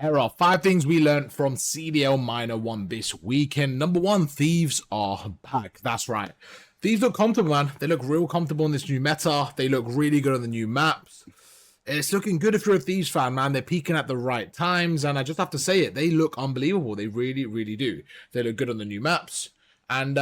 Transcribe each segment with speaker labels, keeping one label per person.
Speaker 1: Here are 5 things we learned from CDL Minor 1 this weekend. Number 1, Thieves are back. That's right. Thieves look comfortable, man. They look real comfortable in this new meta. They look really good on the new maps. It's looking good if you're a Thieves fan, man. They're peaking at the right times, and I just have to say it. They look unbelievable. They really, really do. They look good on the new maps. And,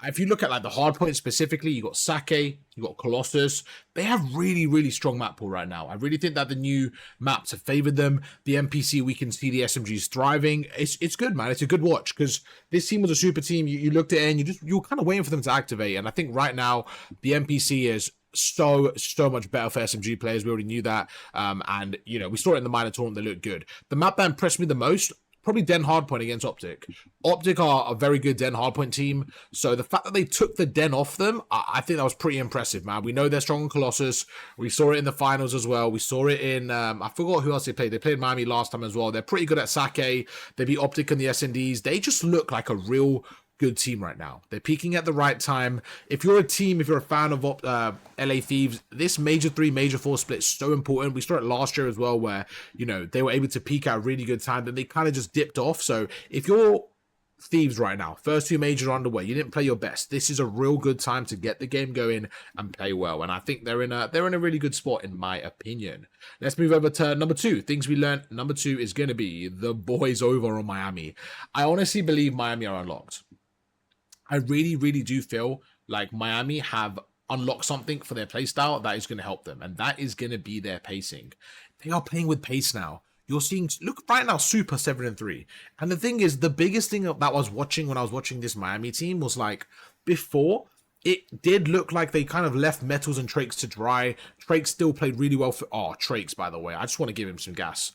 Speaker 1: if you look at like the hard points specifically, you got Sake, you got Colossus. They have really, really strong map pool right now. I really think that the new maps have favored them. The NPC, we can see the SMGs thriving. It's good, man. It's a good watch because this team was a super team. You looked at it and you were kind of waiting for them to activate. And I think right now the NPC is so much better for SMG players. We already knew that. And we saw it in the minor tournament. They looked good. The map that impressed me the most, probably Den Hardpoint against Optic. Optic are a very good Den Hardpoint team, so the fact that they took the Den off them, I think that was pretty impressive, man. We know they're strong in Colossus. We saw it in the finals as well. We saw it in, I forgot who else they played. They played Miami last time as well. They're pretty good at Sake. They beat Optic in the S&Ds. They just look like a real good team right now. They're peaking at the right time. If you're a team, if you're a fan of LA Thieves, this Major 3, Major 4 split is so important. We saw it last year as well where, they were able to peak at a really good time, then they kind of just dipped off. So if you're Thieves right now, first 2 majors are underway, you didn't play your best, this is a real good time to get the game going and play well. And I think they're in a really good spot in my opinion. Let's move over to number 2. Things we learned. Number 2 is going to be the boys over on Miami. I honestly believe Miami are unlocked. I really, really do feel like Miami have unlocked something for their playstyle that is going to help them, and that is going to be their pacing. They are playing with pace now. You're seeing, look right now, super 7-3. And the thing is, the biggest thing that I was watching when I was watching this Miami team was like, before, it did look like they kind of left Metals and Trakes to dry. Trakes still played really well for, Trakes, by the way. I just want to give him some gas.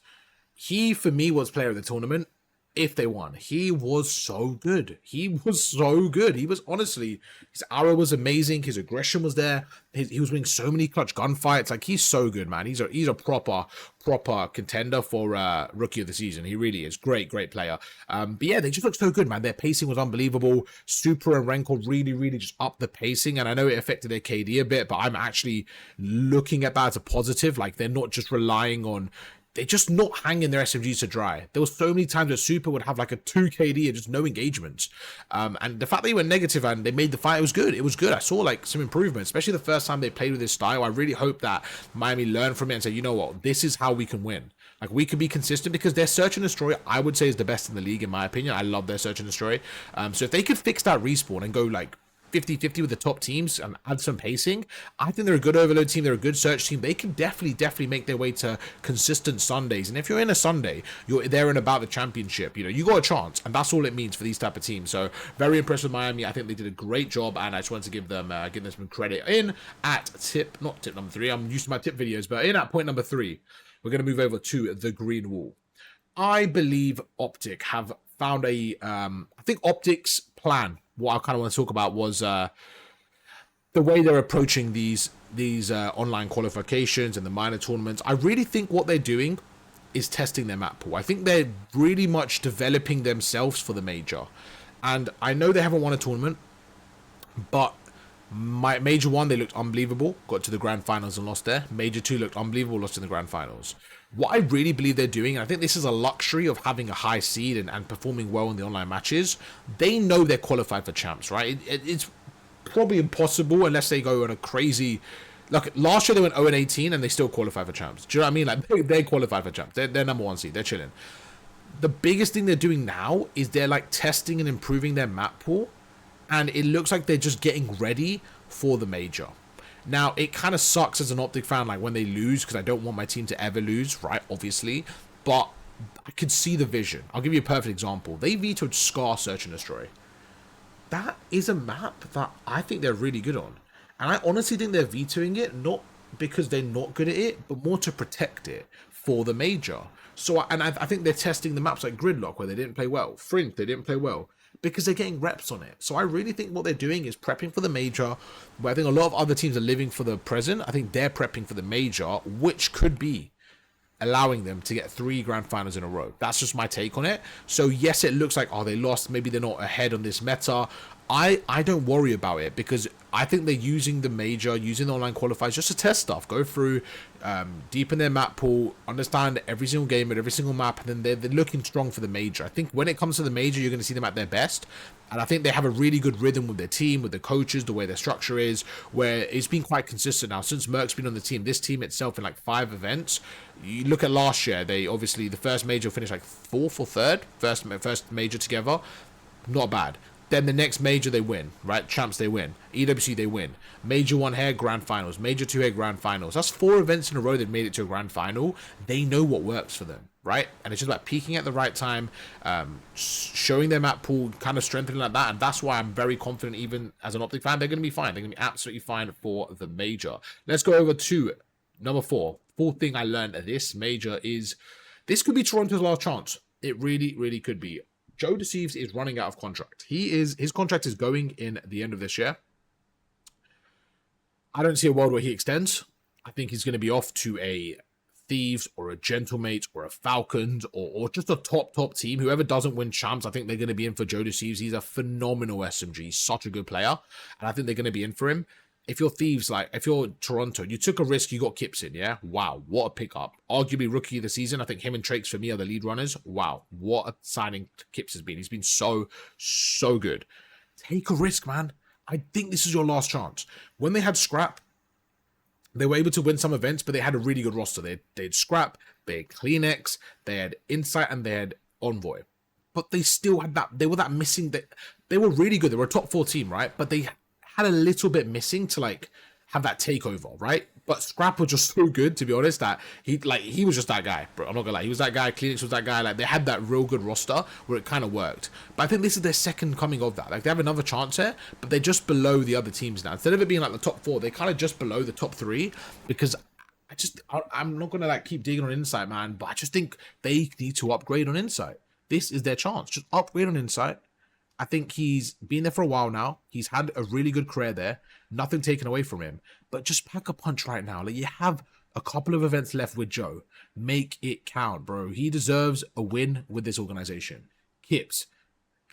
Speaker 1: He, for me, was player of the tournament. If they won, he was so good. He was so good. He was honestly, his arrow was amazing. His aggression was there. He was winning so many clutch gunfights. Like, he's so good, man. He's a proper contender for rookie of the season. He really is. Great player. But yeah, they just look so good, man. Their pacing was unbelievable. Super and Renko really just upped the pacing. And I know it affected their KD a bit, but I'm actually looking at that as a positive. Like, they're not just relying on, they're just not hanging their SMGs to dry. There was so many times that Super would have like a 2 KD and just no engagements. And the fact they went negative and they made the fight, it was good. It was good. I saw like some improvement, especially the first time they played with this style. I really hope that Miami learned from it and say, you know what, this is how we can win. Like, we can be consistent because their search and destroy, I would say, is the best in the league, in my opinion. I love their search and destroy. So if they could fix that respawn and go like 50-50 with the top teams and add some pacing, I think they're a good overload team. They're a good search team. They can definitely make their way to consistent Sundays. And if you're in a Sunday, you're there and about the championship, you got a chance, and that's all it means for these type of teams. So very impressed with Miami. I think they did a great job, and I just wanted to give them some credit. In at not tip number 3, I'm used to my tip videos, but in at point number 3, we're going to move over to the green wall. I believe Optic have found I think Optic's plan, what I kind of want to talk about, was the way they're approaching these online qualifications and the minor tournaments. I really think what they're doing is testing their map pool. I think they're really much developing themselves for the major. And I know they haven't won a tournament, but Major 1, they looked unbelievable, got to the grand finals and lost there. Major 2 looked unbelievable, lost in the grand finals. What I really believe they're doing, and I think this is a luxury of having a high seed and performing well in the online matches, they know they're qualified for champs, right? It's probably impossible unless they go on a crazy... Like, last year they went 0-18 and they still qualified for champs. Do you know what I mean? Like, they qualified for champs. They're number 1 seed. They're chilling. The biggest thing they're doing now is they're like testing and improving their map pool, and it looks like they're just getting ready for the major. Now, it kind of sucks as an Optic fan, like, when they lose, because I don't want my team to ever lose, right, obviously, but I could see the vision. I'll give you a perfect example. They vetoed Scar Search and Destroy. That is a map that I think they're really good on, and I honestly think they're vetoing it, not because they're not good at it, but more to protect it for the major. So, and I think they're testing the maps like Gridlock, where they didn't play well, Fringe, they didn't play well, because they're getting reps on it. So I really think what they're doing is prepping for the major, where I think a lot of other teams are living for the present. I think they're prepping for the major, which could be allowing them to get 3 grand finals in a row. That's just my take on it. So yes, it looks like, oh, they lost, maybe they're not ahead on this meta. I don't worry about it because I think they're using the major, using the online qualifiers just to test stuff, go through, deepen their map pool, understand every single game and every single map, and then they're looking strong for the major. I think when it comes to the major, you're going to see them at their best, and I think they have a really good rhythm with their team, with the coaches, the way their structure is, where it's been quite consistent now since Merc's been on the team. This team itself in like 5 events. You look at last year, they obviously the first major finished like 4th or 3rd, first major together, not bad. Then the next major they win, right? Champs they win. EWC they win. Major 1 here, grand finals. Major 2 here, grand finals. That's 4 events in a row they've made it to a grand final. They know what works for them, right? And it's just about peaking at the right time, showing their map pool, kind of strengthening like that. And that's why I'm very confident, even as an Optic fan, they're going to be fine. They're going to be absolutely fine for the major. Let's go over to number 4. Fourth thing I learned at this major is this could be Toronto's last chance. It really, really could be. Joe Deceives is running out of contract. His contract is going in the end of this year. I don't see a world where he extends. I think he's going to be off to a Thieves or a Gentlemate or a Falcons or just a top team. Whoever doesn't win champs, I think they're going to be in for Joe Deceives. He's a phenomenal SMG. He's such a good player. And I think they're going to be in for him. If you're Thieves, like, if you're Toronto, you took a risk, you got Kips in, yeah? Wow, what a pickup. Arguably rookie of the season. I think him and Trakes, for me, are the lead runners. Wow, what a signing Kips has been. He's been so good. Take a risk, man. I think this is your last chance. When they had Scrap, they were able to win some events, but they had a really good roster. They had Scrap, they had Kleenex, they had Insight, and they had Envoy. But they still had that, they were that missing, they were really good. They were a top 4 team, right? But they had a little bit missing to like have that takeover, right? But Scrap was just so good, to be honest, that he was just that guy, bro. I'm not gonna lie, he was that guy. Kleenex was that guy. Like, they had that real good roster where it kind of worked. But I think this is their second coming of that. Like, they have another chance here, but they're just below the other teams now. Instead of it being like the top 4, they're kind of just below the top 3 because I'm not gonna like keep digging on Insight, man, but I just think they need to upgrade on Insight. This is their chance. Just upgrade on Insight. I think he's been there for a while now. He's had a really good career there. Nothing taken away from him. But just pack a punch right now. Like, you have a couple of events left with Joe. Make it count, bro. He deserves a win with this organization. Kips,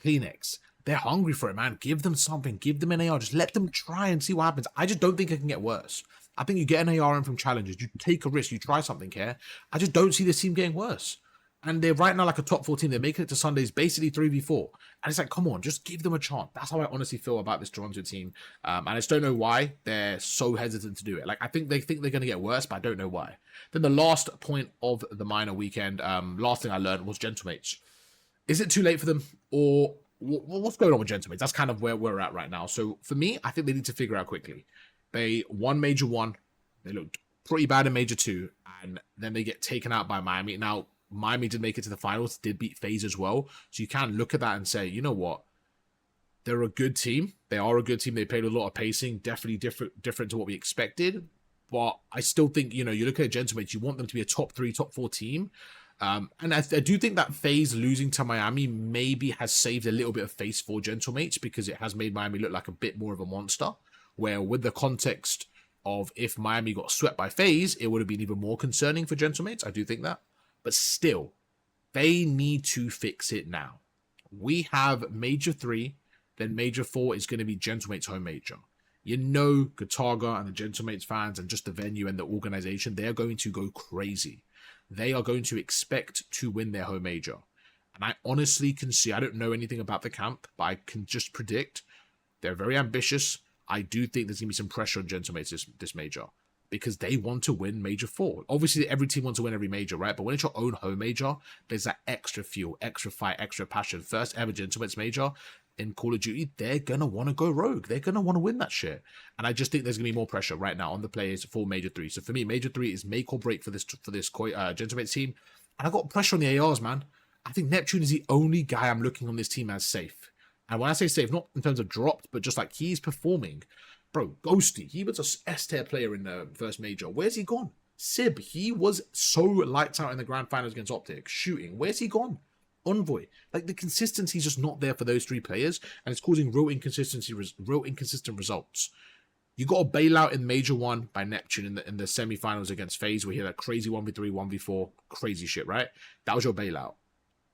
Speaker 1: Kleenex, they're hungry for it, man. Give them something. Give them an AR. Just let them try and see what happens. I just don't think it can get worse. I think you get an AR in from challenges. You take a risk. You try something here. I just don't see this team getting worse. And they're right now like a top 4 team. They're making it to Sundays, basically 3v4. And it's like, come on, just give them a chance. That's how I honestly feel about this Toronto team. And I just don't know why they're so hesitant to do it. Like, I think they're going to get worse, but I don't know why. Then the last point of the minor weekend, last thing I learned was Gentlemates. Is it too late for them? Or what's going on with Gentlemates? That's kind of where we're at right now. So for me, I think they need to figure out quickly. They won Major 1. They looked pretty bad in Major 2. And then they get taken out by Miami. Now, Miami did make it to the finals, did beat FaZe as well. So you can look at that and say, you know what? They're a good team. They are a good team. They played a lot of pacing, definitely different to what we expected. But I still think, you know, you look at Gentlemates, you want them to be a top 3, top 4 team. And I do think that FaZe losing to Miami maybe has saved a little bit of face for Gentlemates because it has made Miami look like a bit more of a monster. Where with the context of if Miami got swept by FaZe, it would have been even more concerning for Gentlemates. I do think that. But still, they need to fix it now. We have Major 3, then Major 4 is going to be Gentlemates home major. You know, Gataga and the Gentlemates fans and just the venue and the organization, they're going to go crazy. They are going to expect to win their home major. And I honestly can see, I don't know anything about the camp, but I can just predict they're very ambitious. I do think there's going to be some pressure on Gentlemates this major. Because they want to win Major 4. Obviously, every team wants to win every major, right? But when it's your own home major, there's that extra fuel, extra fight, extra passion. First ever Gentlemates major in Call of Duty, they're going to want to go rogue. They're going to want to win that shit. And I just think there's going to be more pressure right now on the players for Major 3. So for me, Major 3 is make or break for this Gentlemates team. And I got pressure on the ARs, man. I think Neptune is the only guy I'm looking on this team as safe. And when I say safe, not in terms of dropped, but just like he's performing. Bro, Ghosty, he was a S-tier player in the first major. Where's he gone? Sib, he was so lights out in the grand finals against Optic, shooting. Where's he gone? Envoy. Like, the consistency's just not there for those 3 players, and it's causing real inconsistent results. You got a bailout in Major 1 by Neptune in the semi-finals against FaZe, where he had a crazy 1v3, 1v4, crazy shit, right? That was your bailout.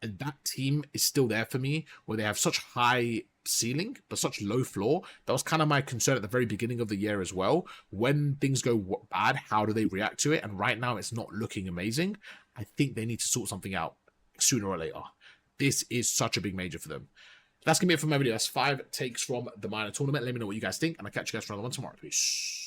Speaker 1: And that team is still there for me, where they have such high ceiling, but such low floor. That was kind of my concern at the very beginning of the year as well. When things go bad, how do they react to it? And right now, it's not looking amazing. I think they need to sort something out sooner or later. This is such a big major for them. That's going to be it for my video. That's 5 takes from the minor tournament. Let me know what you guys think, and I'll catch you guys for another one tomorrow. Peace.